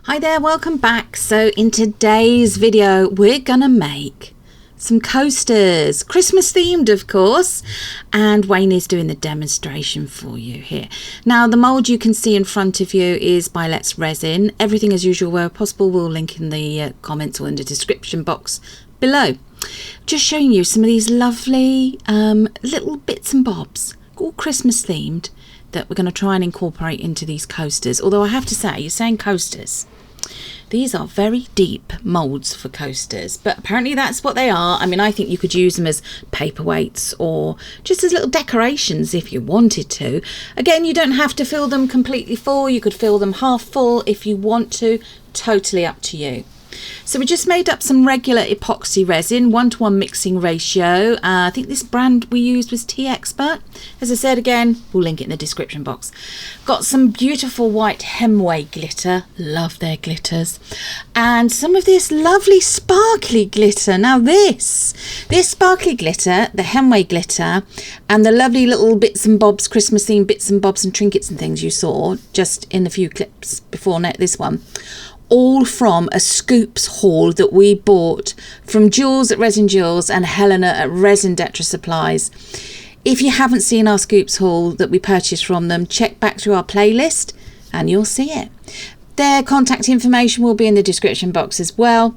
Hi there, welcome back. So in today's video we're gonna make some coasters, Christmas themed of course, and Wayne is doing the demonstration for you here. Now the mold you can see in front of you is by Let's Resin. Everything as usual where possible we'll link in the comments or in the description box below. Just showing you some of these lovely little bits and bobs, all Christmas themed, that we're going to try and incorporate into these coasters. Although I have to say, you're saying coasters, these are very deep molds for coasters, but apparently that's what they are. I mean, I think you could use them as paperweights or just as little decorations if you wanted to. Again, you don't have to fill them completely full. You could fill them half full if you want to, totally up to you. So we just made up some regular epoxy resin, 1:1 mixing ratio. I think this brand we used was Tea Expert. As I said again, we'll link it in the description box. Got some beautiful white Handmade glitter, love their glitters, and some of this lovely sparkly glitter. Now this sparkly glitter, the Handmade glitter, and the lovely little bits and bobs, Christmas themed bits and bobs and trinkets and things you saw just in a few clips before this one, all from a scoops haul that we bought from Jules at Resin Jules and Helena at Resin Detra Supplies. If you haven't seen our scoops haul that we purchased from them, check back through our playlist and you'll see it. Their contact information will be in the description box as well.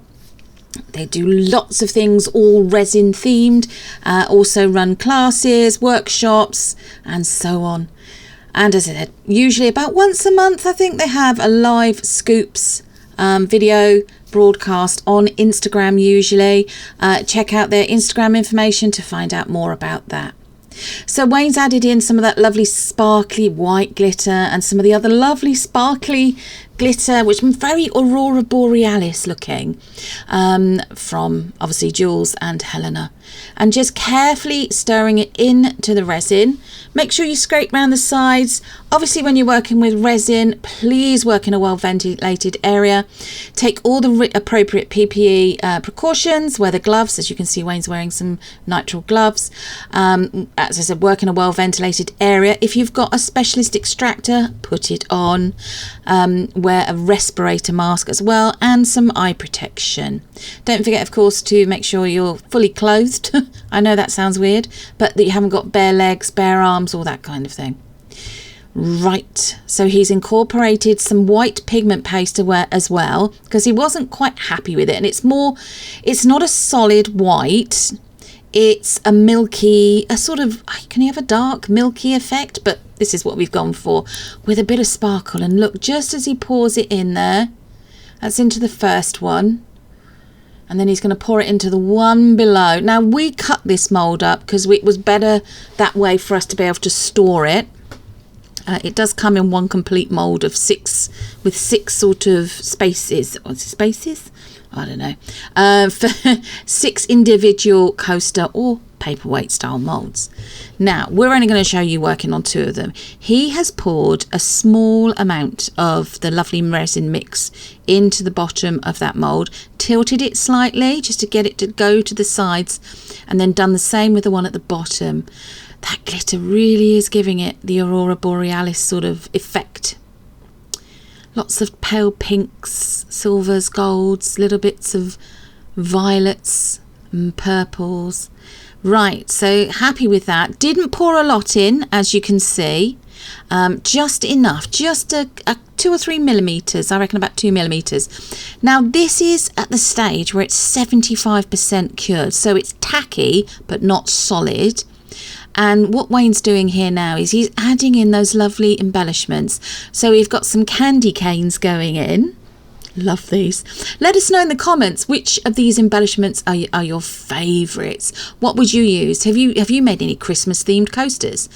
They do lots of things, all resin themed, also run classes, workshops and so on. And as I said, usually about once a month I think they have a live scoops video broadcast on Instagram usually. Check out their Instagram information to find out more about that. So Wayne's added in some of that lovely sparkly white glitter and some of the other lovely sparkly glitter, which is very Aurora Borealis looking, from obviously Jules and Helena, and just carefully stirring it into the resin. Make sure you scrape around the sides. Obviously when you're working with resin, please work in a well ventilated area. Take all the appropriate PPE precautions. Wear the gloves, as you can see Wayne's wearing some nitrile gloves. As I said, work in a well ventilated area. If you've got a specialist extractor, put it on. Wear a respirator mask as well and some eye protection. Don't forget of course to make sure you're fully clothed. I know that sounds weird, but that you haven't got bare legs, bare arms, all that kind of thing. Right, so he's incorporated some white pigment paste as well because he wasn't quite happy with it, and it's not a solid white, it's a milky, a sort of, can you have a dark milky effect? But this is what we've gone for, with a bit of sparkle. And look, just as he pours it in there, that's into the first one, and then he's going to pour it into the one below. Now we cut this mold up because it was better that way for us to be able to store it. It does come in one complete mold of six, with six sort of spaces. What's it, spaces? I don't know. For 6 individual coaster or paperweight style molds. Now we're only going to show you working on 2 of them. He has poured a small amount of the lovely resin mix into the bottom of that mold, tilted it slightly just to get it to go to the sides, and then done the same with the one at the bottom. That glitter really is giving it the Aurora Borealis sort of effect. Lots of pale pinks, silvers, golds, little bits of violets and purples. Right, so happy with that. Didn't pour a lot in, as you can see. Just enough, just a 2 or 3 millimeters, I reckon about 2 millimeters. Now this is at the stage where it's 75% cured, so it's tacky but not solid. And what Wayne's doing here now is he's adding in those lovely embellishments. So we've got some candy canes going in. Love these. Let us know in the comments which of these embellishments are your favourites. What would you use? Have you made any Christmas themed coasters?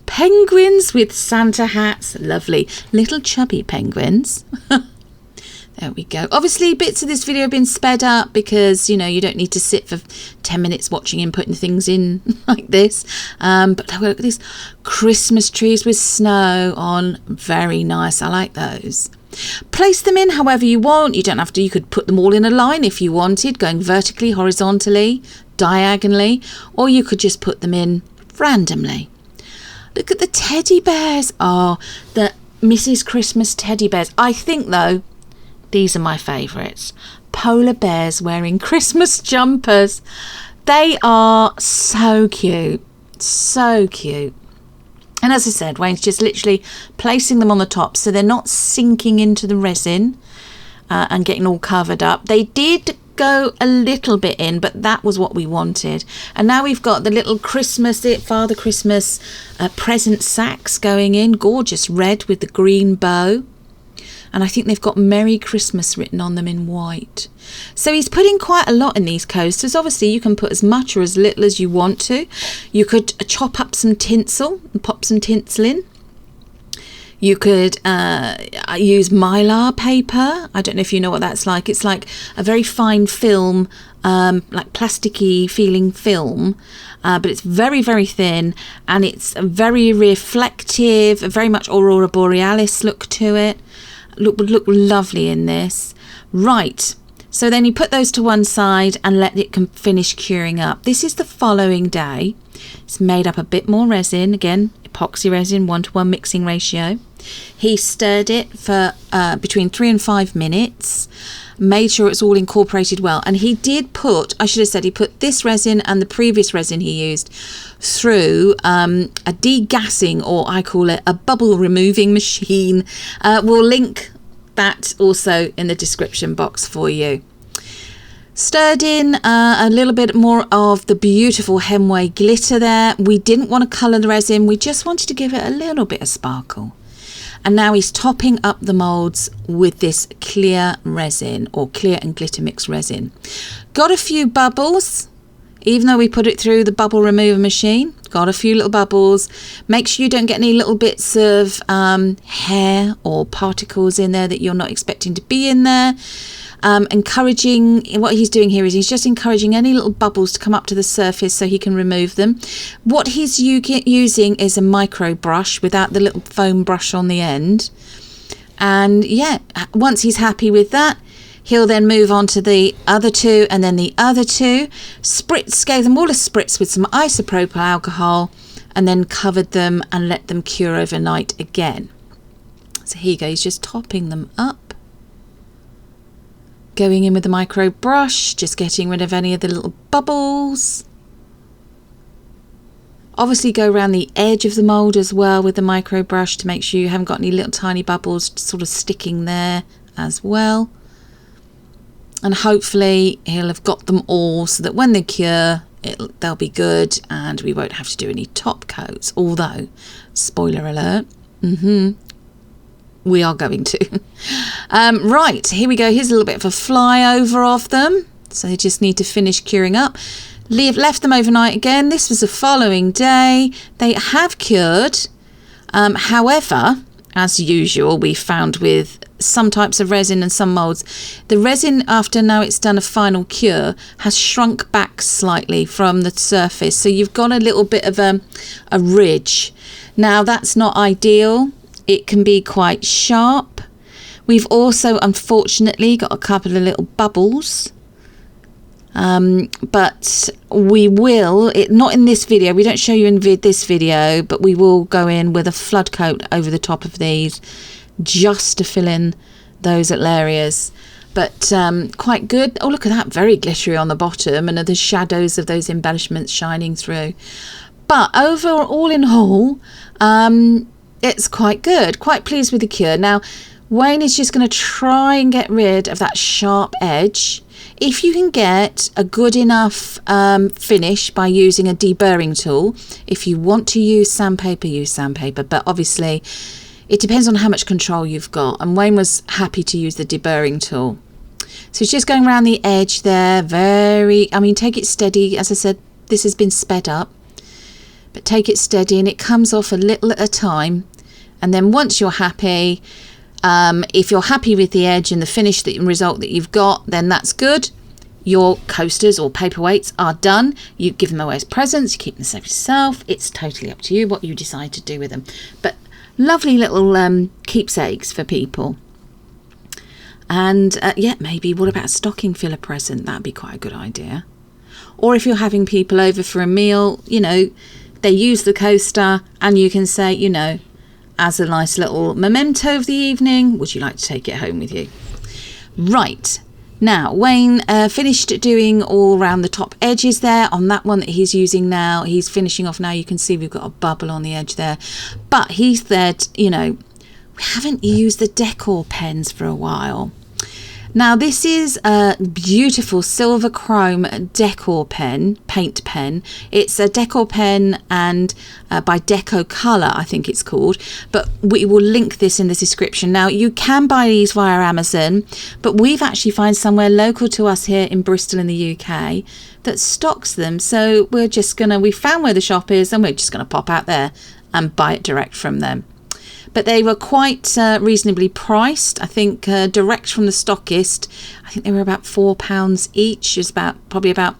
Penguins with Santa hats. Lovely. Little chubby penguins. There we go. Obviously bits of this video have been sped up because, you know, you don't need to sit for 10 minutes watching him putting things in like this. But look at these Christmas trees with snow on. Very nice. I like those. Place them in however you want. You don't have to. You could put them all in a line if you wanted, going vertically, horizontally, diagonally, or you could just put them in randomly. Look at the teddy bears. Oh, the Mrs. Christmas teddy bears. I think though These are my favourites. Polar bears wearing Christmas jumpers. They are so cute. So cute. And as I said, Wayne's just literally placing them on the top so they're not sinking into the resin and getting all covered up. They did go a little bit in, but that was what we wanted. And now we've got the little Father Christmas present sacks going in. Gorgeous red with the green bow. And I think they've got Merry Christmas written on them in white. So he's putting quite a lot in these coasters. Obviously, you can put as much or as little as you want to. You could chop up some tinsel and pop some tinsel in. You could use mylar paper. I don't know if you know what that's like. It's like a very fine film, like plasticky feeling film, but it's very, very thin, and it's very reflective, very much Aurora Borealis look to it. Would look lovely in this. Right, so then you put those to one side and let it finish curing up. This is the following day. It's made up a bit more resin, again epoxy resin, 1:1 mixing ratio. He stirred it for between 3 and 5 minutes, made sure it's all incorporated well, and he did put, I should have said, he put this resin and the previous resin he used through a degassing, or I call it a bubble removing machine. We'll link that also in the description box for you. Stirred in a little bit more of the beautiful Handmade glitter there. We didn't want to colour the resin, we just wanted to give it a little bit of sparkle. And now he's topping up the moulds with this clear resin, or clear and glitter mix resin. Got a few bubbles, even though we put it through the bubble remover machine. Got a few little bubbles. Make sure you don't get any little bits of hair or particles in there that you're not expecting to be in there. Encouraging, what he's doing here is he's just encouraging any little bubbles to come up to the surface so he can remove them. What he's using is a micro brush without the little foam brush on the end. And yeah, once he's happy with that, he'll then move on to the other two, and then the other two. Gave them all a spritz with some isopropyl alcohol, and then covered them and let them cure overnight again. So here you go, he's just topping them up. Going in with the micro brush, just getting rid of any of the little bubbles. Obviously go around the edge of the mould as well with the micro brush to make sure you haven't got any little tiny bubbles sort of sticking there as well. And hopefully he'll have got them all so that when they cure, they'll be good and we won't have to do any top coats. Although, spoiler alert, we are going to. Right, here we go. Here's a little bit of a flyover of them. So they just need to finish curing up. Left them overnight again. This was the following day. They have cured. However, as usual, we found with some types of resin and some moulds, the resin, after now it's done a final cure, has shrunk back slightly from the surface. So you've got a little bit of a ridge. Now, that's not ideal. It can be quite sharp. We've also, unfortunately, got a couple of little bubbles. But we will, not in this video, we don't show you in this video, but we will go in with a flood coat over the top of these just to fill in those little areas. But quite good. Oh, look at that, very glittery on the bottom, and the shadows of those embellishments shining through. But overall in all, it's quite good. Quite pleased with the cure. Now, Wayne is just going to try and get rid of that sharp edge. If you can get a good enough finish by using a deburring tool, if you want to use sandpaper, use sandpaper. But obviously, it depends on how much control you've got. And Wayne was happy to use the deburring tool. So it's just going around the edge there. Take it steady. As I said, this has been sped up. But take it steady, and it comes off a little at a time. And then once you're happy, if you're happy with the edge and the finish, the result that you've got, then that's good. Your coasters or paperweights are done. You give them away as presents, you keep them safe yourself. It's totally up to you what you decide to do with them. But lovely little keepsakes for people. And maybe what about a stocking filler present? That'd be quite a good idea. Or if you're having people over for a meal, they use the coaster, and you can say, as a nice little memento of the evening, would you like to take it home with you? Right. Now, Wayne finished doing all around the top edges there on that one that he's using now. He's finishing off now. You can see we've got a bubble on the edge there. But he said, you know, we haven't used the Decor pens for a while. Now, this is a beautiful silver chrome Decor pen, paint pen. It's a Decor pen and by Decor, I think it's called. But we will link this in the description. Now, you can buy these via Amazon, but we've actually found somewhere local to us here in Bristol in the UK that stocks them. So we're just going to, we found where the shop is and we're just going to pop out there and buy it direct from them. But they were quite reasonably priced. I think direct from the stockist, I think they were about £4 each. It's probably about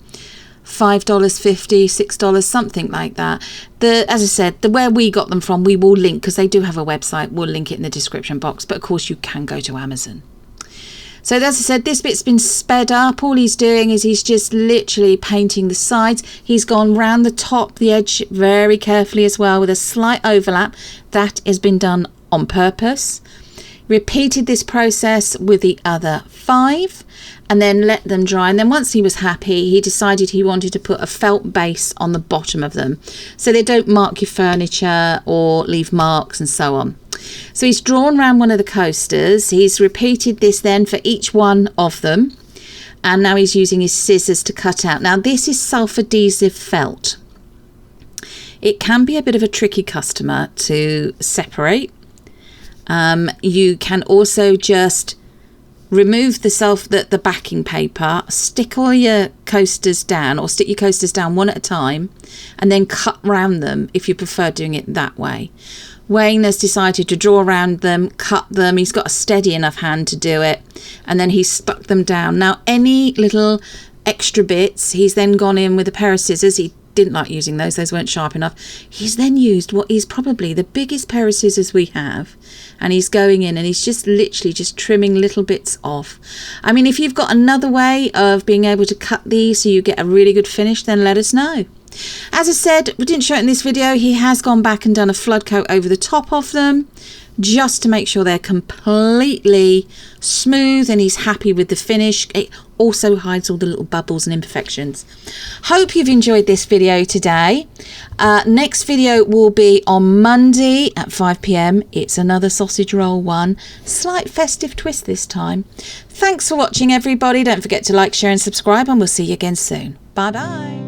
$5.50, $6, something like that. As I said, where we got them from, we will link, because they do have a website. We'll link it in the description box. But of course, you can go to Amazon. So as I said, this bit's been sped up. All he's doing is he's just literally painting the sides. He's gone round the top, the edge very carefully as well with a slight overlap. That has been done on purpose. Repeated this process with the other 5 and then let them dry. And then once he was happy, he decided he wanted to put a felt base on the bottom of them so they don't mark your furniture or leave marks and so on. So he's drawn around one of the coasters. He's repeated this then for each one of them. And now he's using his scissors to cut out. Now this is self-adhesive felt. It can be a bit of a tricky customer to separate. You can also just remove the backing paper, stick all your coasters down, or stick your coasters down one at a time, and then cut round them if you prefer doing it that way. Wayne has decided to draw around them, cut them. He's got a steady enough hand to do it, and then he's stuck them down. Now, any little extra bits, he's then gone in with a pair of scissors. He didn't like using those weren't sharp enough. He's then used what is probably the biggest pair of scissors we have, and he's going in and he's just literally just trimming little bits off. I mean, if you've got another way of being able to cut these so you get a really good finish, then let us know. As I said, we didn't show it in this video, he has gone back and done a flood coat over the top of them just to make sure they're completely smooth and he's happy with the finish. It also hides all the little bubbles and imperfections. Hope you've enjoyed this video today. Next video will be on Monday at 5 PM. It's another sausage roll one. Slight festive twist this time. Thanks for watching, everybody. Don't forget to like, share and subscribe, and we'll see you again soon. Bye bye.